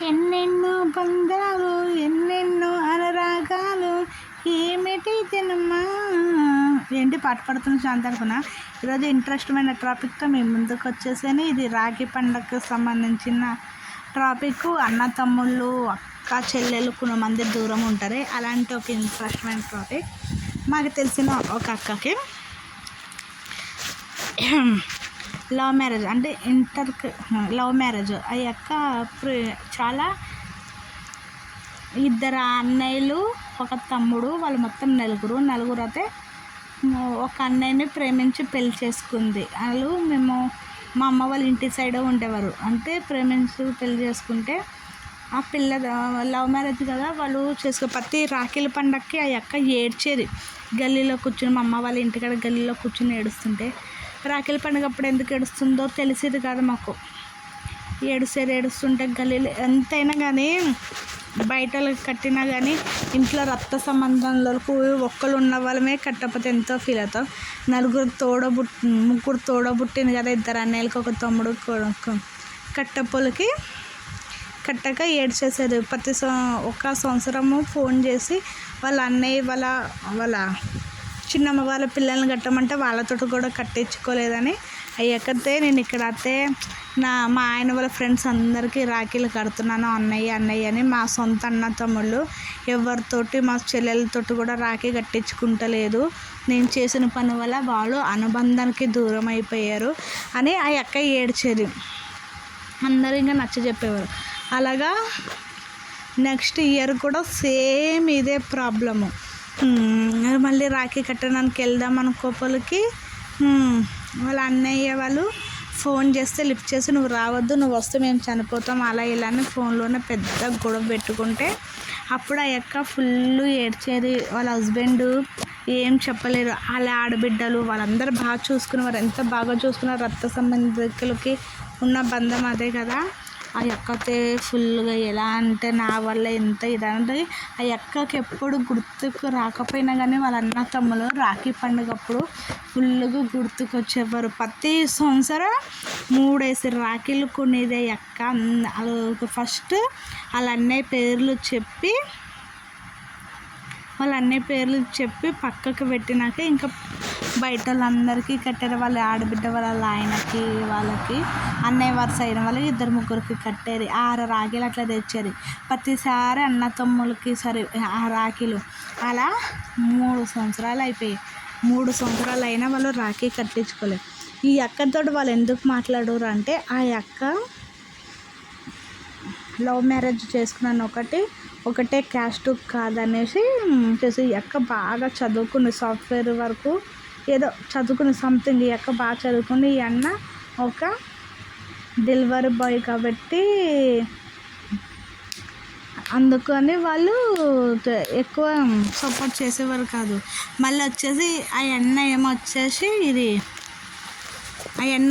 ఎన్నెన్నో బంధాలు ఎన్నెన్నో అనురాగాలు ఏమిటి జన్మా. ఏంటి పాట పడుతున్న శాంతి అనుకున్నా. ఈరోజు ఇంట్రెస్టమైన టాపిక్తో మేము ముందుకు వచ్చేసాను. ఇది రాఖీ పండుగకు సంబంధించిన టాపిక్. అన్న తమ్ముళ్ళు అక్క చెల్లెలు కొంతమంది దూరం ఉంటారు. అలాంటి ఒక ఇంట్రెస్టమైన టాపిక్. మాకు తెలిసిన ఒక అక్కకి లవ్ మ్యారేజ్ అంటే లవ్ మ్యారేజ్ అయ్యాక చాలా ఇద్దరు అన్నయ్యలు ఒక తమ్ముడు, వాళ్ళు మొత్తం నలుగురు అయితే ఒక అన్నయ్యని ప్రేమించి పెళ్లి చేసుకుంది. వాళ్ళు మా అమ్మ వాళ్ళ ఇంటి సైడ్ ఉండేవారు. అంటే ప్రేమించి పెళ్లి చేసుకుంటే ఆ పిల్ల లవ్ మ్యారేజ్ కదా, వాళ్ళు ప్రతి రాఖీల పండగకి ఆ అక్క ఏడ్చేది. గల్లీలో కూర్చుని మా అమ్మ వాళ్ళ ఇంటికాడ గల్లీలో కూర్చుని ఏడుస్తుంటే, రాఖీల పండుగ అప్పుడు ఎందుకు ఏడుస్తుందో తెలిసేది కాదు మాకు. ఏడుస్తుంటే గల్లీలో ఎంతైనా కానీ బయట కట్టినా కానీ ఇంట్లో రక్త సంబంధంలోకి ఒక్కరు ఉన్న వాళ్ళమే కట్టకపోతే ఎంతో ఫీల్ అవుతాం. ముగ్గురు తోడబుట్టింది కదా, ఇద్దరు అన్నయ్యలకి ఒక తమ్ముడు కట్టపోలకి కట్టక ఏడ్చేసేది. ఒక సంవత్సరము ఫోన్ చేసి వాళ్ళ అన్నయ్య వాళ్ళ చిన్నమ్మ వాళ్ళ పిల్లల్ని కట్టమంటే వాళ్ళతో కూడా కట్టించుకోలేదని అయ్యకతే నేను ఇక్కడ అయితే మా ఆయన వాళ్ళ ఫ్రెండ్స్ అందరికీ రాఖీలు కడుతున్నాను అన్నయ్య అని. మా సొంత అన్న తమ్ముళ్ళు ఎవరితోటి మా చెల్లెలతోటి కూడా రాఖీ కట్టించుకుంటలేదు. నేను చేసిన పని వల్ల వాళ్ళు అనుబంధానికి దూరం అయిపోయారు అని ఆ అక్క ఏడ్చేది. అందరూ ఇంకా నచ్చజెప్పేవారు. అలాగా నెక్స్ట్ ఇయర్ కూడా సేమ్ ఇదే ప్రాబ్లము. మళ్ళీ రాఖీ కట్టడానికి వెళ్దాం అనుకోపలికి వాళ్ళ అన్నయ్య వాళ్ళు ఫోన్ చేస్తే లిఫ్ట్ చేసి నువ్వు రావద్దు, నువ్వు వస్తే మేము చనిపోతాం అలా ఇలా అని ఫోన్లోనే పెద్ద గొడవ పెట్టుకుంటే అప్పుడు ఆ అక్క ఫుల్ ఏడ్చేది. వాళ్ళ హస్బెండ్ ఏం చెప్పలేరు. వాళ్ళ ఆడబిడ్డలు వాళ్ళందరూ బాగా చూసుకునేవారు. ఎంత బాగా చూసుకున్నారు. రక్త సంబంధికులకి ఉన్న బంధం అదే కదా. ఆ అక్కతే ఫుల్గా ఎలా అంటే నా వల్ల ఎంత ఇదంటే ఆ అక్కకి ఎప్పుడు గుర్తుకు రాకపోయినా కానీ వాళ్ళ అన్న తమ్ములు రాఖీ పండుగ అప్పుడు ఫుల్గా గుర్తుకు వచ్చేవారు. ప్రతి సంవత్సరం 3 రాఖీలు కొనేది ఆ అక్క. ఫస్ట్ వాళ్ళ అన్నయ్య పేర్లు చెప్పి పక్కకు పెట్టినాక ఇంకా బయట వాళ్ళందరికీ కట్టారు. వాళ్ళ ఆడబిడ్డ వాళ్ళ ఆయనకి వాళ్ళకి అన్నయ్య వరుస అయిన వాళ్ళకి 2-3 కట్టారు. 6 రాఖీలు అట్లా తెచ్చారు. ప్రతిసారి అన్న తమ్ములకి ఆ రాఖీలు అలా 3 సంవత్సరాలు అయిపోయాయి. 3 సంవత్సరాలు అయినా వాళ్ళు రాఖీ కట్టించుకోలేదు. ఈ అక్కతో వాళ్ళు ఎందుకు మాట్లాడరు అంటే ఆ అక్క లవ్ మ్యారేజ్ చేసుకున్నాను ఒకటే క్యాస్ట్ కాదనేసి చేసి ఈ అక్క బాగా చదువుకుంది. సాఫ్ట్వేర్ వరకు ఏదో చదువుకుని సంథింగ్. ఈ అక్క బాగా చదువుకుని ఈ అన్న ఒక డెలివరీ బాయ్ కాబట్టి అందుకని వాళ్ళు ఎక్కువ సపోర్ట్ చేసేవారు కాదు. మళ్ళీ వచ్చేసి ఆ అన్న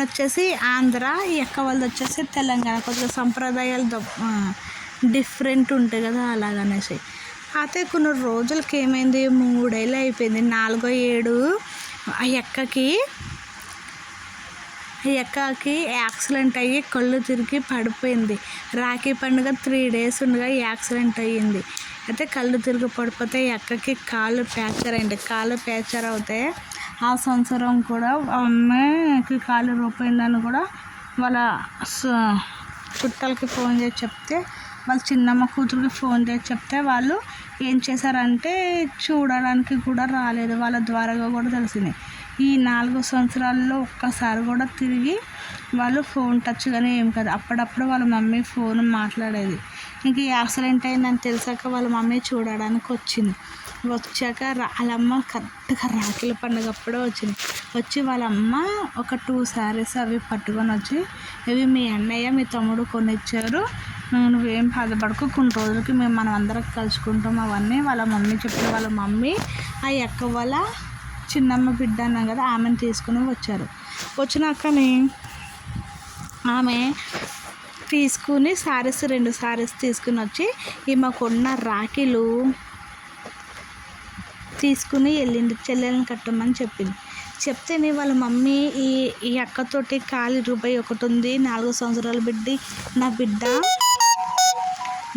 వచ్చేసి ఆంధ్ర, ఈ అక్క వాళ్ళది వచ్చేసి తెలంగాణ. కొద్దిగా సంప్రదాయాలు డిఫరెంట్ ఉంటాయి కదా అలాగనేసి. అయితే కొన్ని రోజులకి ఏమైంది, 3 ఏళ్ళు అయిపోయింది. 4వ ఏడు ఆ అక్కకి యాక్సిడెంట్ అయ్యి కళ్ళు తిరిగి పడిపోయింది. రాఖీ పండుగ 3 days ఉండగా యాక్సిడెంట్ అయ్యింది. అయితే కళ్ళు తిరిగి పడిపోతే ఈ అక్కకి కాళ్ళు ఫ్రాక్చర్ అవుతాయి. ఆ సంవత్సరం కూడా అమ్మాయికి కాళ్ళు రూపోయిందని కూడా వాళ్ళ చుట్టాలకి ఫోన్ చేసి చెప్తే, వాళ్ళ చిన్నమ్మ కూతురికి ఫోన్ చేసి చెప్తే వాళ్ళు ఏం చేశారంటే చూడడానికి కూడా రాలేదు. వాళ్ళ ద్వారాగా కూడా తెలిసింది. ఈ 4 సంవత్సరాల్లో ఒక్కసారి కూడా తిరిగి వాళ్ళు ఫోన్ టచ్ కానీ ఏం కాదు. అప్పుడప్పుడు వాళ్ళ మమ్మీ ఫోన్ మాట్లాడేది. ఇంక యాక్సిడెంట్ అయిందని తెలిసాక వాళ్ళ మమ్మీ చూడడానికి వచ్చాక వాళ్ళమ్మ కరెక్ట్గా రాఖీల పండుగ అప్పుడే వచ్చి వాళ్ళమ్మ ఒక 2 sarees అవి పట్టుకొని వచ్చి, ఇవి మీ అన్నయ్య మీ తమ్ముడు కొనిచ్చారు, నువ్వేం బాధపడకు, కొన్ని రోజులకి మనం అందరం కలుసుకుంటాం అవన్నీ వాళ్ళ మమ్మీ చెప్పిన. వాళ్ళ మమ్మీ ఆ అక్క వాళ్ళ చిన్నమ్మ బిడ్డ అన్నాం కదా, ఆమెను తీసుకుని వచ్చారు. వచ్చినాకని ఆమె తీసుకుని 2 sarees తీసుకుని వచ్చి ఈమెకున్న రాఖీలు తీసుకుని వెళ్ళింది. చెల్లెలను కట్టమని చెప్తేనే వాళ్ళ మమ్మీ ఈ అక్కతోటి కాలి రూపాయి ఒకటి ఉంది, 4 సంవత్సరాల నా బిడ్డ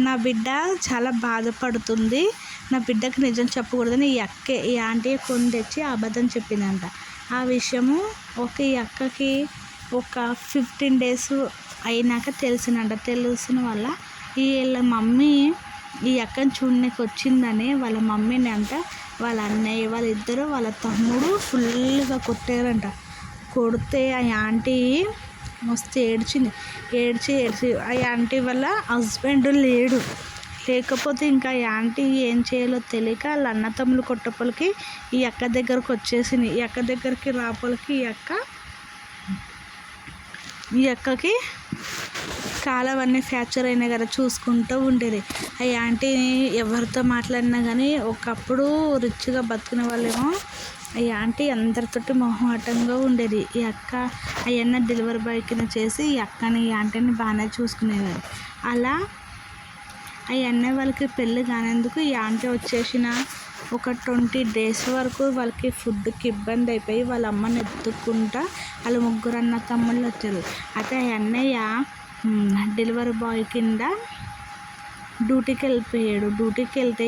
నా బిడ్డ చాలా బాధపడుతుంది, నా బిడ్డకు నిజం చెప్పకూడదని ఈ ఆంటీ కొని తెచ్చి అబద్ధం చెప్పిందంట. ఆ విషయము ఈ అక్కకి ఒక 15 days అయినాక తెలిసిందంట. తెలిసిన వల్ల వీళ్ళ మమ్మీ ఈ అక్కని చూడడానికి వచ్చిందని వాళ్ళ మమ్మీని అంట వాళ్ళ అన్నయ్య వాళ్ళిద్దరూ వాళ్ళ తమ్ముడు ఫుల్గా కొట్టారంట. కొడితే ఆ ఆంటీ మస్తు ఏడ్చి ఆ ఆంటీ వాళ్ళ హస్బెండ్ లేకపోతే ఇంకా ఈ ఆంటీ ఏం చేయాలో తెలియక వాళ్ళ అన్న తమ్ముళ్ళు కొట్టపలకి ఈ అక్క దగ్గరకు వచ్చేసింది. ఈ అక్క దగ్గరికి రాపలకి ఈ అక్కకి కాలవన్నీ ఫ్రాక్చర్ అయినాయి కదా, చూసుకుంటూ ఉండేది. ఆ ఆంటీ ఎవరితో మాట్లాడినా కానీ ఒకప్పుడు రిచ్గా బతికిన వాళ్ళేమో ఈ ఆంటీ అందరితోటి మొహమాటంగా ఉండేది. ఈ అక్క అవన్నీ డెలివరీ బాయ్ కింద చేసి ఈ ఆంటీని బాగానే చూసుకునేవారు. అలా అవన్నీ వాళ్ళకి పెళ్ళి కానందుకు ఈ ఆంటీ వచ్చేసిన ఒక 20 days వరకు వాళ్ళకి ఫుడ్కి ఇబ్బంది అయిపోయి వాళ్ళ అమ్మని ఎత్తుక్కుంటా వాళ్ళ ముగ్గురు అన్న తమ్ముళ్ళు వచ్చారు. అయితే ఆ అన్నయ్య డెలివరీ బాయ్ కింద డ్యూటీకి వెళ్ళిపోయాడు. డ్యూటీకి వెళ్తే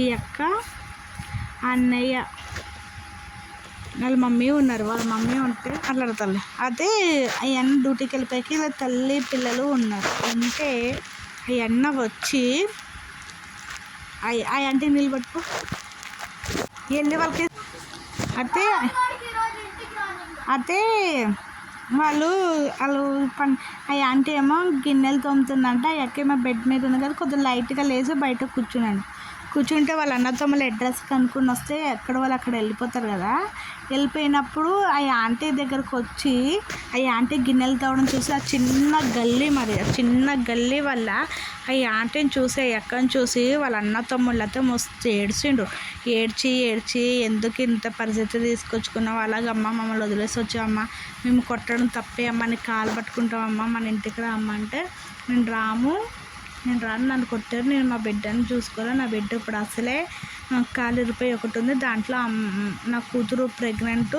ఈ అక్క అన్నయ్య వాళ్ళ మమ్మీ ఉన్నారు. వాళ్ళ మమ్మీ ఉంటే మాట్లాడతారు. అదే అవన్నీ డ్యూటీకి వెళ్ళిపోయాక ఇలా తల్లి పిల్లలు ఉన్నారు. ఉంటే అన్న వచ్చి ఆ ఆంటీ నిలబట్టుకో వెళ్ళి వాళ్ళకి అయితే వాళ్ళు ఆ ఆంటీ ఏమో గిన్నెలు తోముతుందంట. ఆ అక్కేమో బెడ్ మీద ఉంది కదా, కొద్దిగా లైట్గా లేచి బయట కూర్చుంటే వాళ్ళ అన్నతమ్ముల అడ్రస్ కనుక్కొని వస్తే ఎక్కడ వాళ్ళు అక్కడ వెళ్ళిపోతారు కదా. వెళ్ళిపోయినప్పుడు ఆ ఆంటీ దగ్గరకు వచ్చి ఆ ఆంటీ గిన్నెలు తవ్వడం చూసి ఆ చిన్న గల్లీ వల్ల ఆ ఆంటీని చూసి ఆ అక్కని చూసి వాళ్ళ అన్న తమ్ముళ్ళతో మస్తు ఏడ్చి ఎందుకు ఇంత పరిస్థితి తీసుకొచ్చుకున్నావు, అలాగమ్మ మమ్మల్ని వదిలేసి వచ్చావమ్మా, మేము కొట్టడం తప్పే అమ్మ, నీ కాలు పట్టుకుంటామమ్మా, మన ఇంటికి రామ్మా అంటే నేను రాను, నన్ను కొట్టారు, నేను మా బిడ్డని చూసుకోవాలి, నా బిడ్డ ఇప్పుడు అసలే కాలు ఇరిపోయి ఒకటి ఉంది, దాంట్లో నా కూతురు ప్రెగ్నెంట్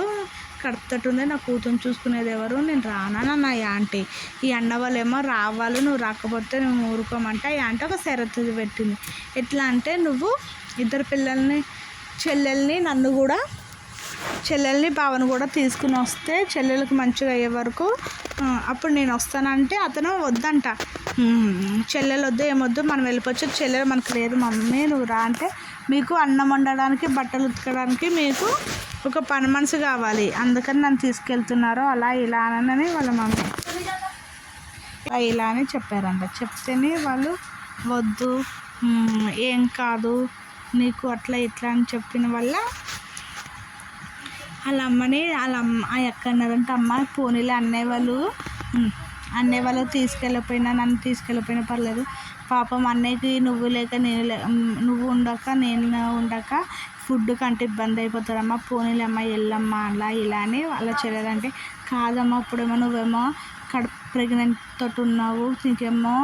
కడుపుతోటి ఉంది, నా కూతురుని చూసుకునేది ఎవరు, నేను రానా నా ఆంటీ. ఈ అన్న వాళ్ళేమో రావాలి, నువ్వు రాకపోతే నువ్వు ఊరుకోమంటే ఆ ఆంటీ ఒక షరతు పెట్టింది. ఎట్లా అంటే నువ్వు ఇద్దరు పిల్లల్ని చెల్లెల్ని బావను కూడా తీసుకుని వస్తే చెల్లెలకు మంచిగా అయ్యే వరకు అప్పుడు నేను వస్తానంటే అతను వద్దంట. చెల్లెలు వద్దు ఏమొద్దు మనం వెళ్ళిపోవచ్చు, చెల్లెలు మనకు లేదు మమ్మీ నువ్వు రా అంటే మీకు అన్నం వండడానికి బట్టలు ఉతకడానికి మీకు ఒక పని మనసు కావాలి, అందుకని నన్ను తీసుకెళ్తున్నారు అలా ఇలా అని వాళ్ళ మమ్మీ ఇలా అని చెప్పారంట. చెప్తేనే వాళ్ళు వద్దు ఏం కాదు నీకు అట్లా ఇట్లా అని చెప్పిన వల్ల వాళ్ళ ఆ అక్క అన్నారంటే అమ్మ పోనీలే అన్నయ్య వాళ్ళు నన్ను తీసుకెళ్ళిపోయినా పర్లేదు, పాపం అన్నయ్యకి నువ్వు ఉండక నేను ఉండక ఫుడ్ కంటే ఇబ్బంది అయిపోతుందమ్మా, పోనీలే అమ్మ వెళ్ళమ్మా అలా ఇలా అని వాళ్ళ చెల్లెలంటే కాదమ్మా ఇప్పుడేమో నువ్వేమో ప్రెగ్నెంట్ తోటి ఉన్నావు, నీకేమో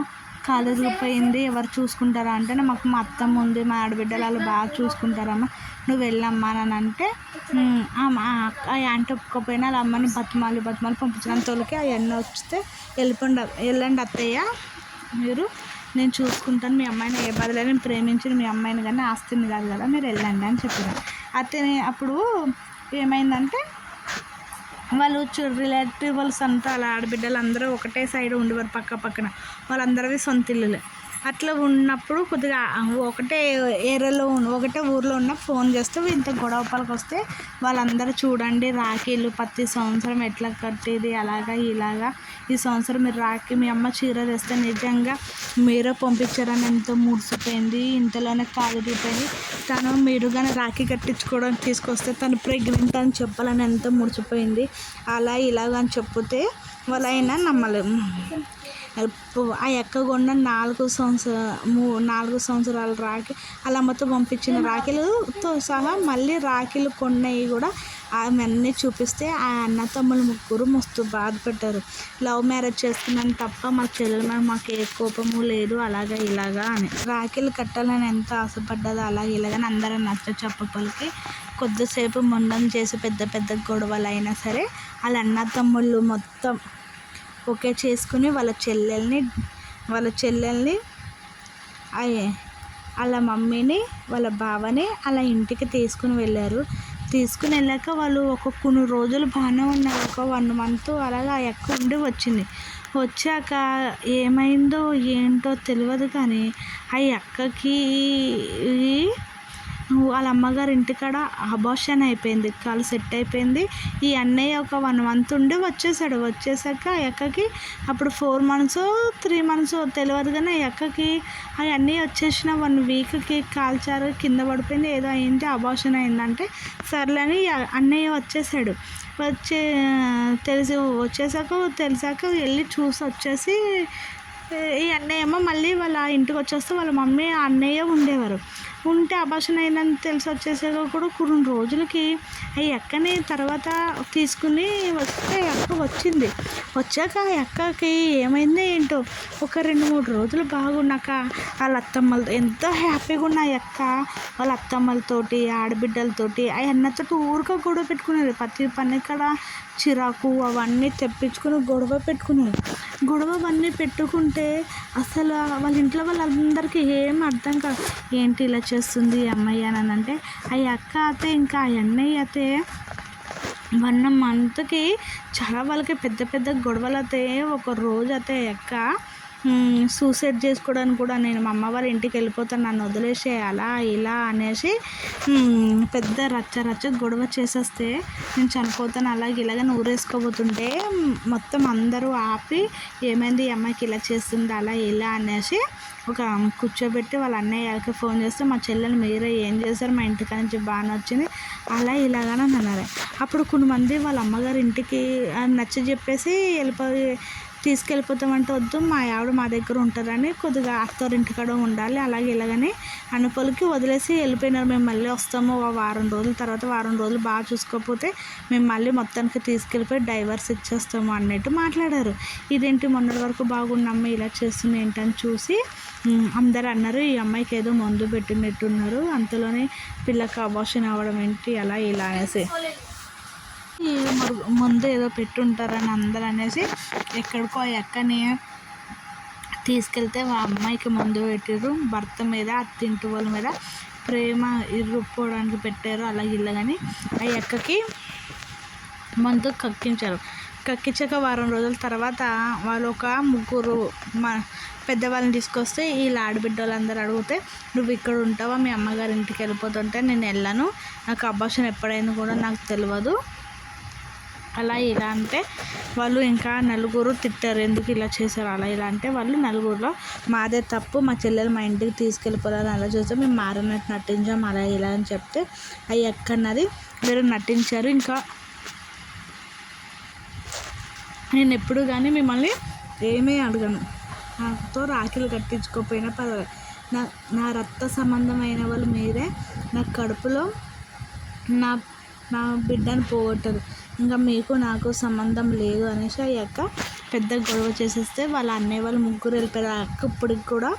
కాలు ఇరిగిపోయింది, ఎవరు చూసుకుంటారా అంటే మాకు మా అత్తమ్మ ఉంది, మా ఆడబిడ్డలు వాళ్ళు బాగా చూసుకుంటారమ్మా, నువ్వు వెళ్ళమ్మా అని అంటే ఆ యాంటీ ఒప్పుకోపోయినా వాళ్ళ అమ్మని బతిమాలి పంపించడానికి తోలికి ఆ ఎన్న వస్తే వెళ్ళండి అత్తయ్య మీరు, నేను చూసుకుంటాను మీ అమ్మాయిని, ఏ బాధలో నేను ప్రేమించిన మీ అమ్మాయిని కానీ ఆస్తిని కాదు కదా, మీరు వెళ్ళండి అని చెప్పారు. అత్తని అప్పుడు ఏమైందంటే వాళ్ళు రిలేటివ్స్ అంతా అలా ఆడబిడ్డలు అందరూ ఒకటే సైడ్ ఉండేవారు పక్కన, వాళ్ళందరివి సొంత ఇల్లులే. అట్లా ఉన్నప్పుడు కొద్దిగా ఒకటే ఏరియాలో ఒకటే ఊర్లో ఉన్న ఫోన్ చేస్తే ఇంత గొడవపలకి వస్తే వాళ్ళందరూ చూడండి రాఖీలు ప్రతి సంవత్సరం ఎట్లా కట్టేది అలాగా ఇలాగా, ఈ సంవత్సరం మీరు రాఖీ మీ అమ్మ చీర తెస్తే నిజంగా మీరే పంపించారని ఎంతో ముడిసిపోయింది, ఇంతలోనే కాలిపోయింది, మీరు కానీ రాఖీ కట్టించుకోవడానికి తీసుకొస్తే తను ప్రెగ్నెంట్ అని చెప్పాలని ఎంతో ముడిచిపోయింది, అలా ఇలాగ అని చెప్తే వాళ్ళైనా నమ్మలేము. ఆ ఎక్క కొన్న 4 సంవత్సరాల రాఖీ వాళ్ళ అమ్మతో పంపించిన రాఖీలతో సహా మళ్ళీ రాఖీలు కొన్నవి కూడా ఆమె అన్నీ చూపిస్తే ఆ అన్న తమ్ముళ్ళు ముగ్గురు మస్తు బాధపడ్డారు. లవ్ మ్యారేజ్ చేసుకున్నాను తప్ప మా చెల్లెల మీద మాకు ఏ కోపము లేదు అలాగా ఇలాగా అని, రాఖీలు కట్టాలని ఎంత ఆశపడ్డదో అలాగే ఇలాగని అందరూ చెప్పపలికి కొద్దిసేపు మొండం చేసి పెద్ద గొడవలు అయినా సరే వాళ్ళ అన్న తమ్ముళ్ళు మొత్తం ఓకే చేసుకుని వాళ్ళ చెల్లెల్ని వాళ్ళ చెల్లెల్ని వాళ్ళ మమ్మీని వాళ్ళ బావని అలా ఇంటికి తీసుకుని వెళ్ళారు. తీసుకుని వెళ్ళాక వాళ్ళు కొన్ని రోజులు బాగానే ఉన్నారు. ఒక 1 మంత్ అలాగా ఆ అక్క ఉండి వచ్చింది. వచ్చాక ఏమైందో ఏంటో తెలియదు కానీ ఆ అక్కకి వాళ్ళ అమ్మగారి ఇంటికాడ అబార్షన్ అయిపోయింది. కాలు సెట్ అయిపోయింది. ఈ అన్నయ్య ఒక 1 మంత్ ఉండి వచ్చేసాడు. వచ్చేసాక ఆ అక్కకి అప్పుడు 4 మంత్స్ 3 మంత్స్ తెలియదు కానీ ఆ అక్కకి ఆ అన్నయ్య వచ్చేసిన 1 వీక్కి కాల్చారు, కింద పడిపోయింది, ఏదో అయింది, అబార్షన్ అయిందంటే సర్లే అని అన్నయ్య వచ్చేసాడు. తెలిసాక వెళ్ళి చూసి వచ్చేసి ఈ అన్నయ్య ఏమో మళ్ళీ వాళ్ళ ఇంటికి వచ్చేస్తే వాళ్ళ మమ్మీ ఆ అన్నయ్య ఉండేవారు. ఉంటే అబార్షన్ అయిందని తెలిసి వచ్చేసాక కూడా కొన్ని రోజులకి ఆ అక్కని తర్వాత తీసుకుని వస్తే అక్క వచ్చింది. వచ్చాక ఆ అక్కకి ఏమైందో ఏంటో ఒక 2-3 రోజులు బాగున్నాక వాళ్ళ అత్తమ్మలతో ఎంతో హ్యాపీగా ఉన్న ఆ అక్క వాళ్ళ అత్తమ్మలతోటి ఆడబిడ్డలతోటి ఆ అన్నతోటి ఊరికే గొడవ పెట్టుకునేది. ప్రతి పని కాడ చిరాకు అవన్నీ తెప్పించుకుని గొడవ పెట్టుకునేది. అవన్నీ పెట్టుకుంటే అసలు వాళ్ళ ఇంట్లో వాళ్ళందరికీ ఏం అర్థం కాదు. ఏంటి ఇలా చేస్తుంది ఈ అమ్మాయి అని అంటే ఆ అక్క అయితే ఇంకా ఆ అన్నయ్య అయితే 1 మంత్కి చాలా వాళ్ళకి పెద్ద పెద్ద గొడవలు అయితే ఒక రోజు అయితే అక్క సూసైడ్ చేసుకోవడానికి కూడా నేను మా అమ్మ వాళ్ళ ఇంటికి వెళ్ళిపోతాను, నన్ను వదిలేసే అలా ఇలా అనేసి పెద్ద రచ్చ గొడవ చేసేస్తే నేను చనిపోతాను అలాగే ఇలాగని ఊరేసుకోబోతుంటే మొత్తం అందరూ ఆపి ఏమైంది ఈ అమ్మాయికి ఇలా చేస్తుంది అలా ఇలా అనేసి ఒక కూర్చోబెట్టి వాళ్ళ అన్నయ్యకి ఫోన్ చేస్తే మా చెల్లెలు మీరే ఏం చేశారు, మా ఇంటికి నుంచి బాగానే వచ్చింది అలా ఇలాగని అన్నారు. అప్పుడు కొంతమంది వాళ్ళ అమ్మగారి ఇంటికి నచ్చ చెప్పేసి తీసుకెళ్ళిపోతామంటే వద్దు, మా ఆవిడ మా దగ్గర ఉంటారని కొద్దిగా అత్తారింటికాడ ఉండాలి అలాగే ఇలాగని అనుకోలకి వదిలేసి వెళ్ళిపోయినారు. మేము మళ్ళీ వస్తాము వారం రోజుల తర్వాత, వారం రోజులు బాగా చూసుకోకపోతే మేము మళ్ళీ మొత్తానికి తీసుకెళ్ళిపోయి డైవర్స్ ఇచ్చేస్తాము అన్నట్టు మాట్లాడారు. ఇదేంటి మొన్నటి వరకు బాగున్నమ్మ ఇలా చేస్తుంది ఏంటని చూసి అందరు అన్నారు ఈ అమ్మాయికి ఏదో మందు పెట్టినట్టున్నారు, అంతలోనే పిల్లకి అబార్షన్ అవ్వడం ఏంటి అలా ఇలా అనేసి ముందు ఏదో పెట్టుంటారని అందరూ అనేసి ఎక్కడికో ఎక్కని తీసుకెళ్తే ఆ అమ్మాయికి మందు పెట్టారు. భర్త మీద అత్తింటి వాళ్ళ మీద ప్రేమ ఇరుక్కోవడానికి పెట్టారు అలాగే ఇలాగని ఆ అక్కకి మందు కక్కించాక వారం రోజుల తర్వాత వాళ్ళు ఒక 3 పెద్దవాళ్ళని తీసుకొస్తే వీళ్ళ ఆడబిడ్డ వాళ్ళందరూ అడిగితే నువ్వు ఇక్కడ ఉంటావా, మీ అమ్మగారి ఇంటికి వెళ్ళిపోతుంటే నేను వెళ్ళాను, నాకు అబార్షన్ ఎప్పుడైనా కూడా నాకు తెలియదు అలా ఇలా అంటే వాళ్ళు ఇంకా నలుగురు తిట్టారు, ఎందుకు ఇలా చేశారు అలా ఇలా అంటే వాళ్ళు నలుగురిలో మాదే తప్పు, మా చెల్లెలు మా ఇంటికి తీసుకెళ్ళిపోవాలని అలా చూస్తే మేము మారినట్టు నటించాం అలా ఇలా అని చెప్తే అవి ఎక్కడన్నది మీరు నటించారు. ఇంకా నేను ఎప్పుడు కానీ మిమ్మల్ని ఏమీ అడగను, నాతో రాఖీలు కట్టించుకోకపోయినా పర్వాలేదు, నా రక్త సంబంధమైన వాళ్ళు మీరే, నా కడుపులో నా బిడ్డను పోగొట్టరు, ఇంకా మీకు నాకు సంబంధం లేదు అనేసి ఆ అక్క పెద్ద గొడవ చేసేస్తే వాళ్ళ అన్నయ్య వాళ్ళు 3 వెళ్ళిపోయారు. ఆ అక్క ఇప్పటికి కూడా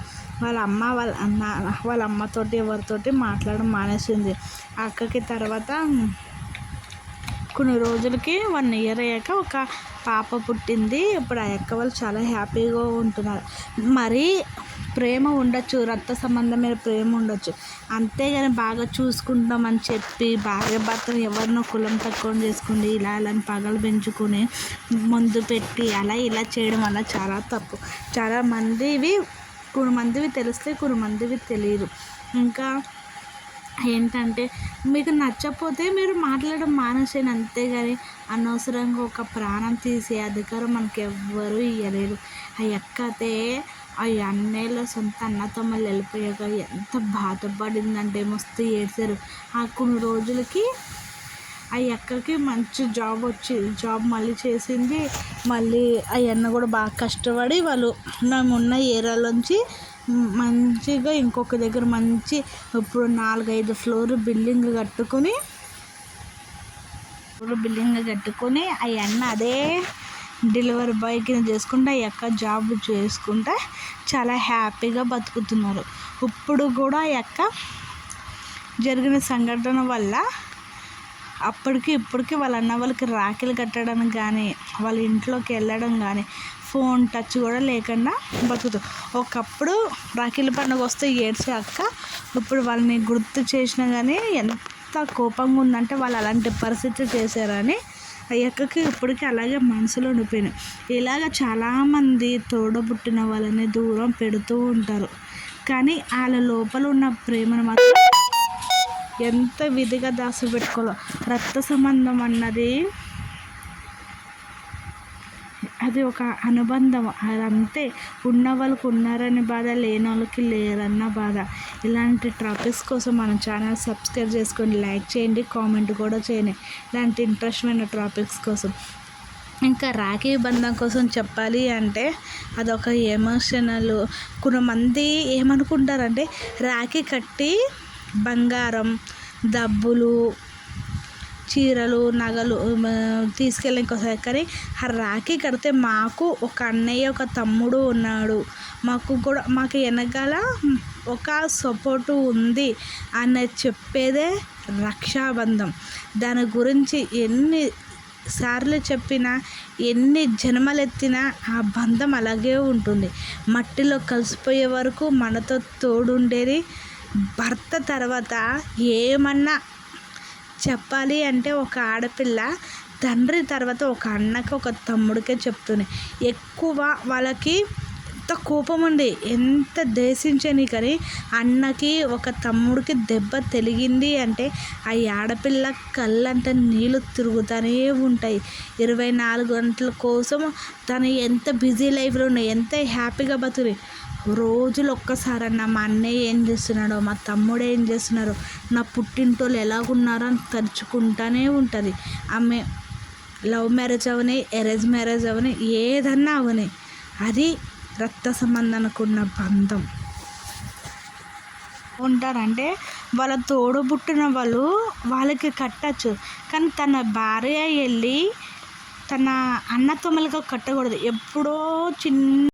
వాళ్ళ అమ్మ వాళ్ళ అమ్మతోటి ఎవరితోటి మాట్లాడడం మానేసింది. ఆ అక్కకి తర్వాత కొన్ని రోజులకి 1 ఇయర్ అయ్యాక ఒక పాప పుట్టింది. ఇప్పుడు ఆ అక్క వాళ్ళు చాలా హ్యాపీగా ఉంటున్నారు. మరీ ప్రేమ ఉండొచ్చు, రక్త సంబంధమైన ప్రేమ ఉండొచ్చు, అంతేగాని బాగా చూసుకుంటామని చెప్పి భార్య భర్తను ఎవరినో కులం తక్కువ చేసుకుని ఇలా అని పగలు పెంచుకుని మందు పెట్టి అలా ఇలా చేయడం వల్ల చాలా తప్పు. కొంతమందివి తెలిస్తే కొంతమందివి తెలియదు. ఇంకా ఏంటంటే మీకు నచ్చకపోతే మీరు మాట్లాడడం మానేసేయండి, అంతేగాని అనవసరంగా ఒక ప్రాణం తీసే అధికారం మనకి ఎవ్వరూ ఇవ్వలేరు. ఆ అక్కతే ఆ అన్నయ్యలో సొంత అన్నతమ్ముళ్ళు వెళ్ళిపోయాక ఎంత బాధపడిందంటే మస్తు ఏడ్చారు. ఆ కొన్ని రోజులకి ఆ అక్కకి మంచి జాబ్ మళ్ళీ చేసింది. మళ్ళీ ఆ అన్న కూడా బాగా కష్టపడి వాళ్ళు మేమున్న ఏరియాలోంచి మంచిగా ఇంకొక దగ్గర మంచి ఇప్పుడు 4-5 ఫ్లోర్ బిల్డింగ్ కట్టుకొని ఆ అన్న అదే డెలివరీ బాయ్ కింద చేసుకుంటే ఆ అక్క జాబ్ చేసుకుంటే చాలా హ్యాపీగా బతుకుతున్నారు. ఇప్పుడు కూడా ఆ అక్క జరిగిన సంఘటన వల్ల అప్పటికి ఇప్పటికి వాళ్ళ అన్న వాళ్ళకి రాఖీలు కట్టడం కానీ వాళ్ళ ఇంట్లోకి వెళ్ళడం కానీ ఫోన్ టచ్ కూడా లేకుండా బతుకుతారు. ఒకప్పుడు రాఖీల పండుగ వస్తే ఏడ్చే అక్క ఇప్పుడు వాళ్ళని గుర్తు చేసినా కానీ ఎంత కోపంగా ఉందంటే వాళ్ళు అలాంటి పరిస్థితి చేశారని ఆ అక్కకి ఇప్పటికీ అలాగే మనసులో ఉండిపోయినాయి. ఇలాగ చాలామంది తోడబుట్టిన వాళ్ళని దూరం పెడుతూ ఉంటారు, కానీ వాళ్ళ లోపల ఉన్న ప్రేమను మాత్రం ఎంత విధిగా దాచిపెట్టుకోవాలో. రక్త సంబంధం అన్నది అది ఒక అనుబంధం, అదంతే. ఉన్న వాళ్ళకి ఉన్నారని బాధ, లేని వాళ్ళకి లేరన్న బాధ. ఇలాంటి టాపిక్స్ కోసం మన ఛానల్ సబ్స్క్రైబ్ చేసుకోండి, లైక్ చేయండి, కామెంట్ కూడా చేయండి ఇలాంటి ఇంట్రెస్ట్మైన టాపిక్స్ కోసం. ఇంకా రాఖీ బంధం కోసం చెప్పాలి అంటే అదొక ఎమోషనల్. కొంతమంది ఏమనుకుంటారంటే రాఖీ కట్టి బంగారం, డబ్బులు, చీరలు, నగలు తీసుకెళ్ళడానికి, కానీ ఆ రాఖీ కడితే మాకు ఒక అన్నయ్య, ఒక తమ్ముడు ఉన్నాడు, మాకు వెనకాల ఒక సపోర్టు ఉంది అనేది చెప్పేదే రక్షాబంధం. దాని గురించి ఎన్నిసార్లు చెప్పినా, ఎన్ని జన్మలెత్తినా ఆ బంధం అలాగే ఉంటుంది. మట్టిలో కలిసిపోయే వరకు మనతో తోడుండేది. భర్త తర్వాత ఏమన్నా చెప్పాలి అంటే ఒక ఆడపిల్ల తండ్రి తర్వాత ఒక అన్నకి, ఒక తమ్ముడికే చెప్తుంది. ఎక్కువ వాళ్ళకి ఎంత కోపం ఉంది, ఎంత దేశించని, కానీ అన్నకి ఒక తమ్ముడికి దెబ్బ తెలిగింది అంటే ఆ ఆడపిల్ల కళ్ళంట నీళ్ళు తిరుగుతూనే ఉంటాయి. 24 గంటల కోసం తను ఎంత బిజీ లైఫ్లో ఉన్నాయి, ఎంత హ్యాపీగా బతుకుని రోజులు ఒక్కసారన్నా మా అన్నయ్య ఏం చేస్తున్నాడో, మా తమ్ముడు ఏం చేస్తున్నారో, నా పుట్టింటోళ్ళు ఎలాగున్నారో అని తలుచుకుంటూనే ఉంటుంది. ఆమె లవ్ మ్యారేజ్ అవని, అరేంజ్ మ్యారేజ్ అవని, ఏదన్నా అవని, అది రక్త సంబంధానికి ఉన్న బంధం. ఉంటారంటే వాళ్ళ తోడబుట్టిన వాళ్ళకి కట్టచ్చు, కానీ తన భార్య వెళ్ళి తన అన్న తమ్ముళ్ళకి కట్టకూడదు. ఎప్పుడో చిన్న